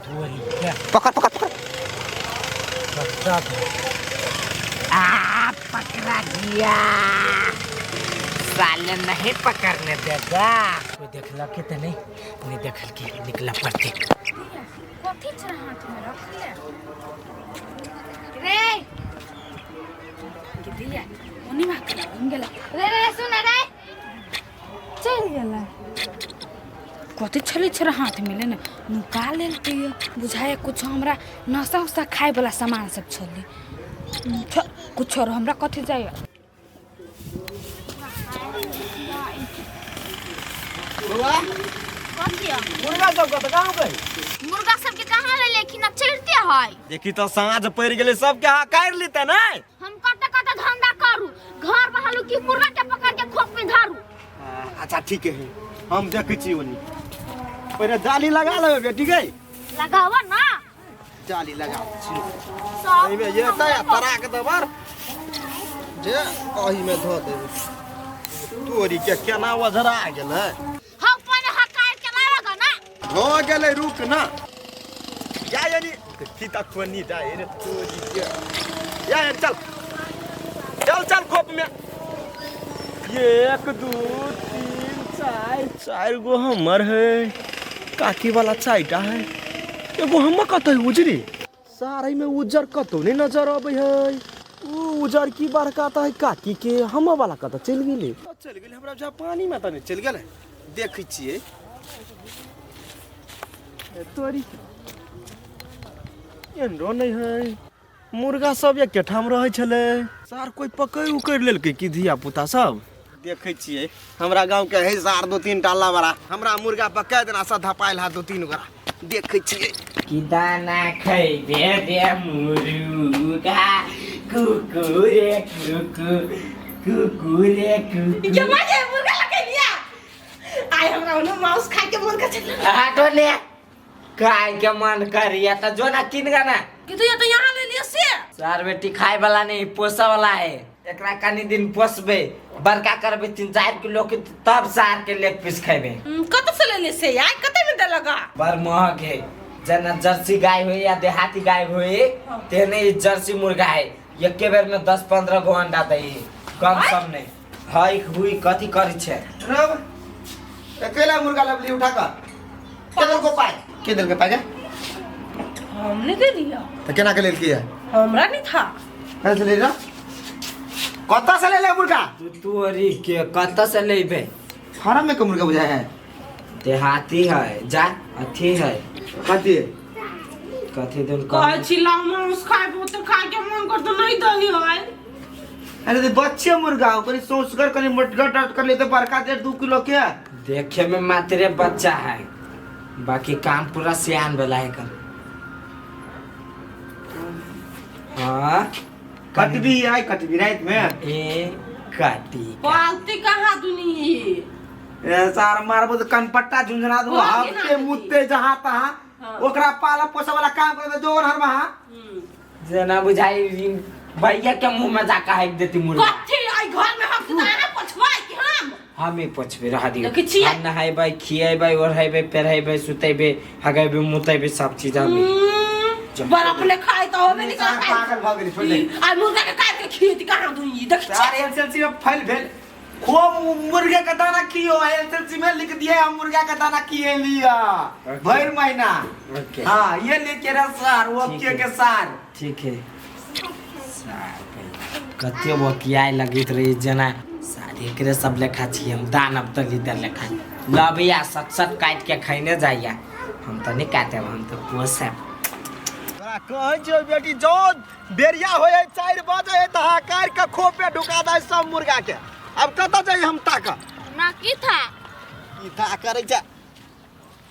पकड़ पकड़ पकड़। पकड़ा गया। साले नहीं पकड़ने देगा। कोई देखला के तो नहीं देखल के निकला पड़ते। कथी छ हाथ में रख ले रे किदिया ओनी मा कला गेला रे सुन रे चल गेला कथी छले छ हाथ में ले न निकाल लेते बुझाए कुछ हमरा नशा उसा खाए वाला सामान सब छले कुछ और हमरा कथी जाय बुआ कथिया मुर्गा सब का कहां गई? मुर्गा सब के कहां ले लेकिन चढ़ते है देखी तो सांझ पड़ गेले सब के काट लेते ना। हम कत धंधा करू घर बहालू की मुर्गा के पकड़ के खोप में धारू। अच्छा ठीक है हम देखे छी ओनी पहले जाली लगा ले बेटी गई लगावा ना जाली लगा छी सब एमे ये तरा के दबर जे अही में धो दे तोरी के केना वजरा गेलै हम पने हकार के मारगा ना हो गेलै रुक ना या यानी की तक कोनी जाए रे तोरी के या चल चल चल खोप में 1 2 3 4 गो हमर है काकी वाला 4टा है एगो हम कतै उजरी सारे में उजर कतो नहीं नजर आबै है उ उजर की बड़का त है काकी के हम वाला कत चल गेले हमरा जा पानी में त नहीं चल गेले देखै छियै तोरी एंडो नहीं है मुर्गा सब एक ठाम रहे छले सार कोई पकड़ उकड़ लेलकै की धिया पुता सब देखै छियै हमरा गांव के है सार 2-3 टाला बड़ा हमरा मुर्गा पकड़ देना सा धपाइल हा 2-3 गोरा देखै छियै कि दाना खैबे रे मुर्गा कुकुरे कुकु कुकुरे कुकु ये माजे मुर्गा लगे लिया आय हमरा ओनो मांस खाए के मन कर हटो ले खाए के मन करिया त जो ना किन गाना कि तो ये तो यहां ले लिया से सार बेटी खाए वाला नहीं पोसा वाला है एकरा कनी दिन पोसबे बड़का करबे 3-4 किलो के तब सार के लेग पीस खाइबे कत से ले ले से यार कते में दे लगा बर महंग है जना जर्सी गाय होए या देहाती गाय होए तेने जर्सी मुर्गा है एके बेर में 10-15 गो अंडा दे कम सम नहीं हाई हुई कथी करी छे रब अकेला मुर्गा लबली उठा कर के दिल के पाए हमने दे दिया त केना के लेल की है हमरा नहीं था कैसे ले जा कत्ता से ले ले मुर्गा तोरी के कत्ता से लेबे फार्म में के मुर्गा बुझाए है देहाती है जा अथी है कथी कथी दिन कह छिला मांस खाए तो खाए के मन कर तो नहीं दही है अरे तो बच्चे मुर्गा ओकरी सोच कर कनी मटगट कर लेते बड़का 1.5-2 किलो के देखे में मात्र बच्चा है बाकी काम पूरा सियान वाला है कर हाँ कटबी आई कटबी रात में ए काटी पालती कहां दुनी ए सार मारबो तो कनपट्टा झुंझुना दो हफ्ते मुत्ते जहां तहां ओकरा पाला पोसा वाला काम करे जोर हर वहां जना बुझाई भैया के मुंह में जाका है देती मुर्गा कथी आई घर में हम कितना पछवाई कि हम ही पछबे रह दियो देखै छियै हम नहाइबै खियैबै ओढ़ैबै पेरहैबै सुतैबै हगैबै मुतैबै सब चीज हम बड़ा अपने खाए तो होबे नहीं कर पागल भ गेली छोड़ दे आई मुर्गा के काट के खिएती कहां दुई देख सारे एलएलसी में फाइल भेल खो मुर्गे का दाना कियो एलएलसी में लिख दिया हम मुर्गा का दाना किए लिया भर महीना ओके हां ये लेके रे सर ओके के सार ठीक है कते वो किया लगित रही जना सारे एकरे सब लेखा छी हम दान अब तक लीडर लेखा लबिया सट काट के खैने जाइया हम तो नहीं काटे हम तो पोसे तोरा कहै छै बेटी जो बेरिया होय 4 बजे त हाकार के खोपे ढुका दे सब मुर्गा के अब कत जाई हम ताक ना की था ई ता करे छै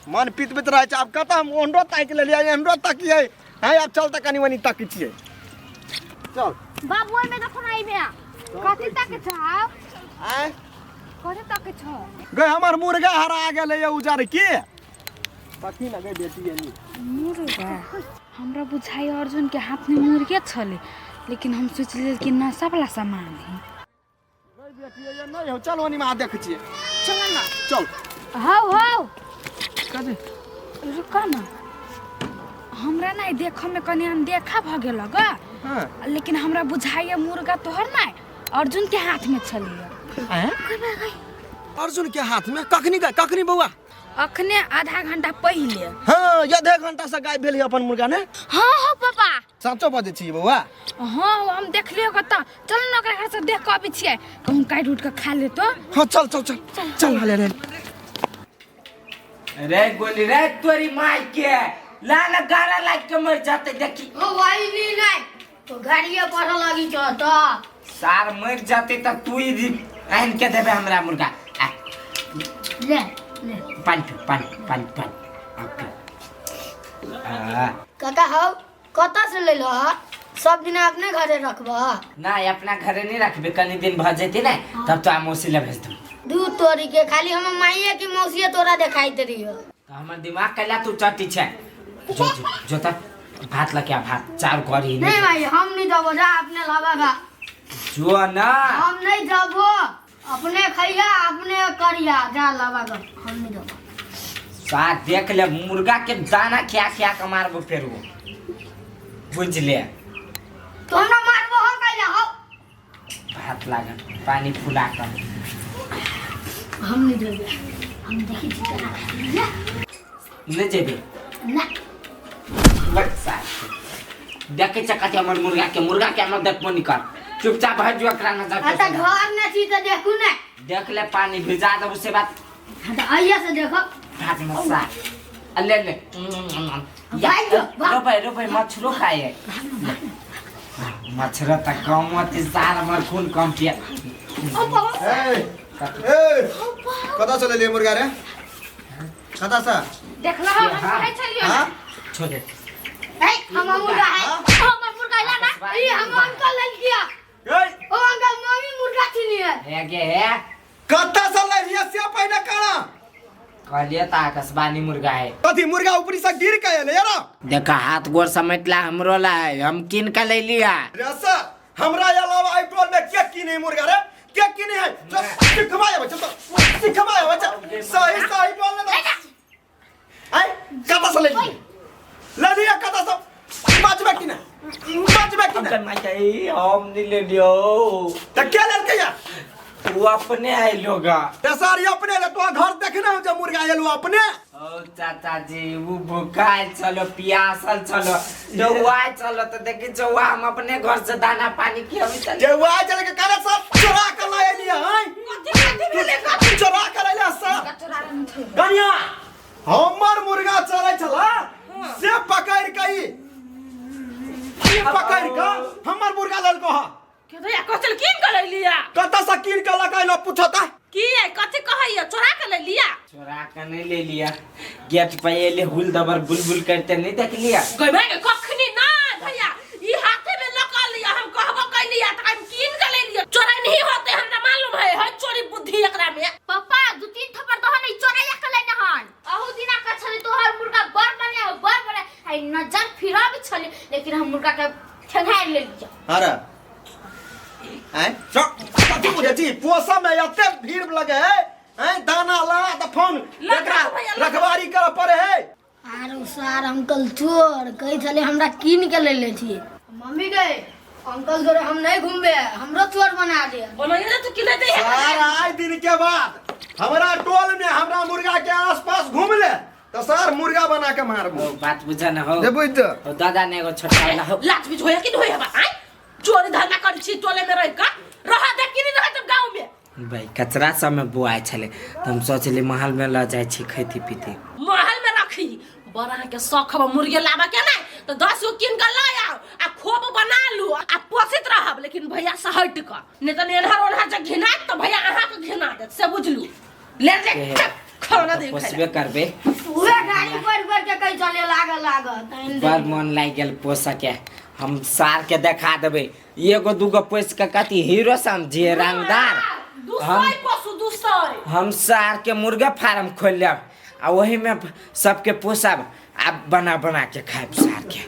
मन पित रहे छै अब कत हम ओंडो ताक लेलिए एंडो तकिए है अब चल त कनी वनी तक छिए चल बाबू में देखो ना आई में कथी तक छ आय कथी तक छ गए हमर मुर्गा हरा गेले ये उजार के कथी ना गए बेटी यानी मुर्गा हमरा बुझाई अर्जुन के हाथ में मुर्गे छले लेकिन हम सोच ले कि नशा वाला सामान है गए बेटी ये नहीं हो चल वनी में देख छिए चल ना चल हाउ हाउ कथी रुक ना हमरा नहीं देखो में कनी अनदेखा भ गेल ग हाँ लेकिन हमरा बुझाइए मुर्गा तोहर नहीं अर्जुन के हाथ में छलिए अर्जुन के हाथ में कखनी बउआ अखने आधा घंटा पहले। हाँ आधा घंटा से गायब भेल अपन मुर्गा ने। हाँ हाँ पापा सचो बजे छी बउआ। हाँ हम देख लियो त चल न ओकरा घर से देख के आबे छियै कहूं काट उठ के खा ले तो। हाँ चल चल चल चल हाले रे रे गोली रे तोरी माई के लाना गारा लाग के मर जाते देखी ओ भाई नहीं तो गाड़िया पर लगी छ त सार मर जाते त तू ही आन के देबे हमरा मुर्गा आ, ले ले पानी ओके आ काका हो कता से ले लो सब दिन अपने घरे रखबा ना अपना घरे नहीं रखबे कनी दिन भ जेती ना तब तो आ मौसी ले भेज दूं दूध तोरी के खाली हम माईए की मौसी तोरा दिखाई दे रही हो तो हमर दिमाग कैला तू चटी छे जो तक भात लके भात चार करी नहीं भाई हम नहीं जाबो जा अपने लावागा जो ना हम नहीं जाबो अपने खैया अपने करिया जा लावागा हम नहीं जाबो साथ देख ले मुर्गा के दाना क्या क्या के मारबो फेर वो बुझ ले तो हमरा मारबो हो कैला हो भात लागल पानी फुला कर हम नहीं जाबो हम देखी चिकना ले जेबे ना बस साथ देखे चकते हमर मुर्गा के हमर देख पनी कर चुपचाप भज जो एकरा नजर अच्छा घर न छी त देखू ना देख ले पानी भिजा दे उससे बात तो आइया से देखो भात में सा ले ले भाई जो, भाग। रुपए मछरो खाए मछरा तक कम होती सार हमर खून कम पिया कता चले ले मुर्गा रे कता सा देख लो हम खाए छलियो हाँ छोड़े ए हम मुर्गा है हमर मुर्गा ला ना ई हम अंकल ले लिया ओ अंकल मम्मी मुर्गा थी है गे है कता सा ले लिया से पहले काना कहलिए ता कसबानी मुर्गा है कथी मुर्गा ऊपरी से गिर के आले यार देखा हाथ गोर समेटला हमरो ला हम किन के ले लिया रसा हमरा अलावा आई टोल में के किने मुर्गा रे के किने है सिखवाया बच्चा तो सिखवाया बच्चा सही टोल में आई कता से ले लिया कता से बाजबे कि ना अंकल माई हम नहीं ले लियो त क्या ले के यार वो अपने आए लोगा सारी अपने ले तो घर देखना जब मुर्गा आलो अपने ओ चाचा जी वो भूखाल चलो प्यासल चलो जौआ चलो तो देखी जौआ हम अपने घर से दाना पानी खियावी चले जे वो चले के करे सब चोरा कर लाए लिया हैं कथी चोरा कर लाए सब गनिया हमर मुर्गा चले छला से पकड़ कई पकड़ का हमर मुर्गा लल को हा के तो या कचल किन के ले लिया कत सकीन के लगाई न पूछता की है कथि कहैया चोरा के ले लिया चोरा के नहीं ले लिया गेट पे एले हुल दबर बुलबुल करते नहीं देख लिया गइबे के कखनी ना भैया ई हाथे में लगा लिया हम कहबो कइ लिया त हम किन के ले लिया चोरा नहीं होते हमरा मालूम है चोरी बुद्धि एकरा में पापा दो तीन थप्पड़ तो नहीं चोराया के लेना हन अहु दिना का छले तोहर मुर्गा बर बने है नजर फिरा भी छले लेकिन हम मुर्गा के ठंगाई ले लिया अरे हैं कथी बुझे छी पोसा में एते भीड़ लगे है हैं दाना ला त फोन एकरा रखवारी कर पड़े है आरो सार अंकल चोर कहि छले हमरा किन के ले छी मम्मी गए अंकल घरे हम नहीं घूमबे हमरो चोर बना दे बनाइए तो किने दे सार आज दिन के बाद हमरा टोल में हमरा मुर्गा के आसपास घूम ले तो सर मुर्गा बना के मारबो बात बुझा न हो दे बुझ दे ओ दादा ने एगो छोटा वाला हो लाज भी होया कि नहीं होया बा चोरी धंधा कर छी टोले में रह का रहा दे कि नहीं रहा जब गांव में भाई कचरा सब में बुआए छले तो हम सोचले महल में ल जाय छी खैती पीती महल में रखी बड़ा के शौक अब मुर्गे लावा के ना तो 10 गो किन के लाया आ खोब बना लू आ पोसित रहब लेकिन भैया से हट का नहीं तो एनहर ओनहर जब घिना तो भैया अहाँ के घिना दे से बुझलू ले ले खाना दे पोसबे करबे उहे गाड़ी पर के कहि चले लागत बड़ मन लाग गेल पोसा के हम सार के देखा देबे एगो दूगो पोस के कति हीरो समझिए रंगदार हम सार के मुर्गा फार्म खोल लेब आ वही में सबके पोसब आ बना के खाएब सार के।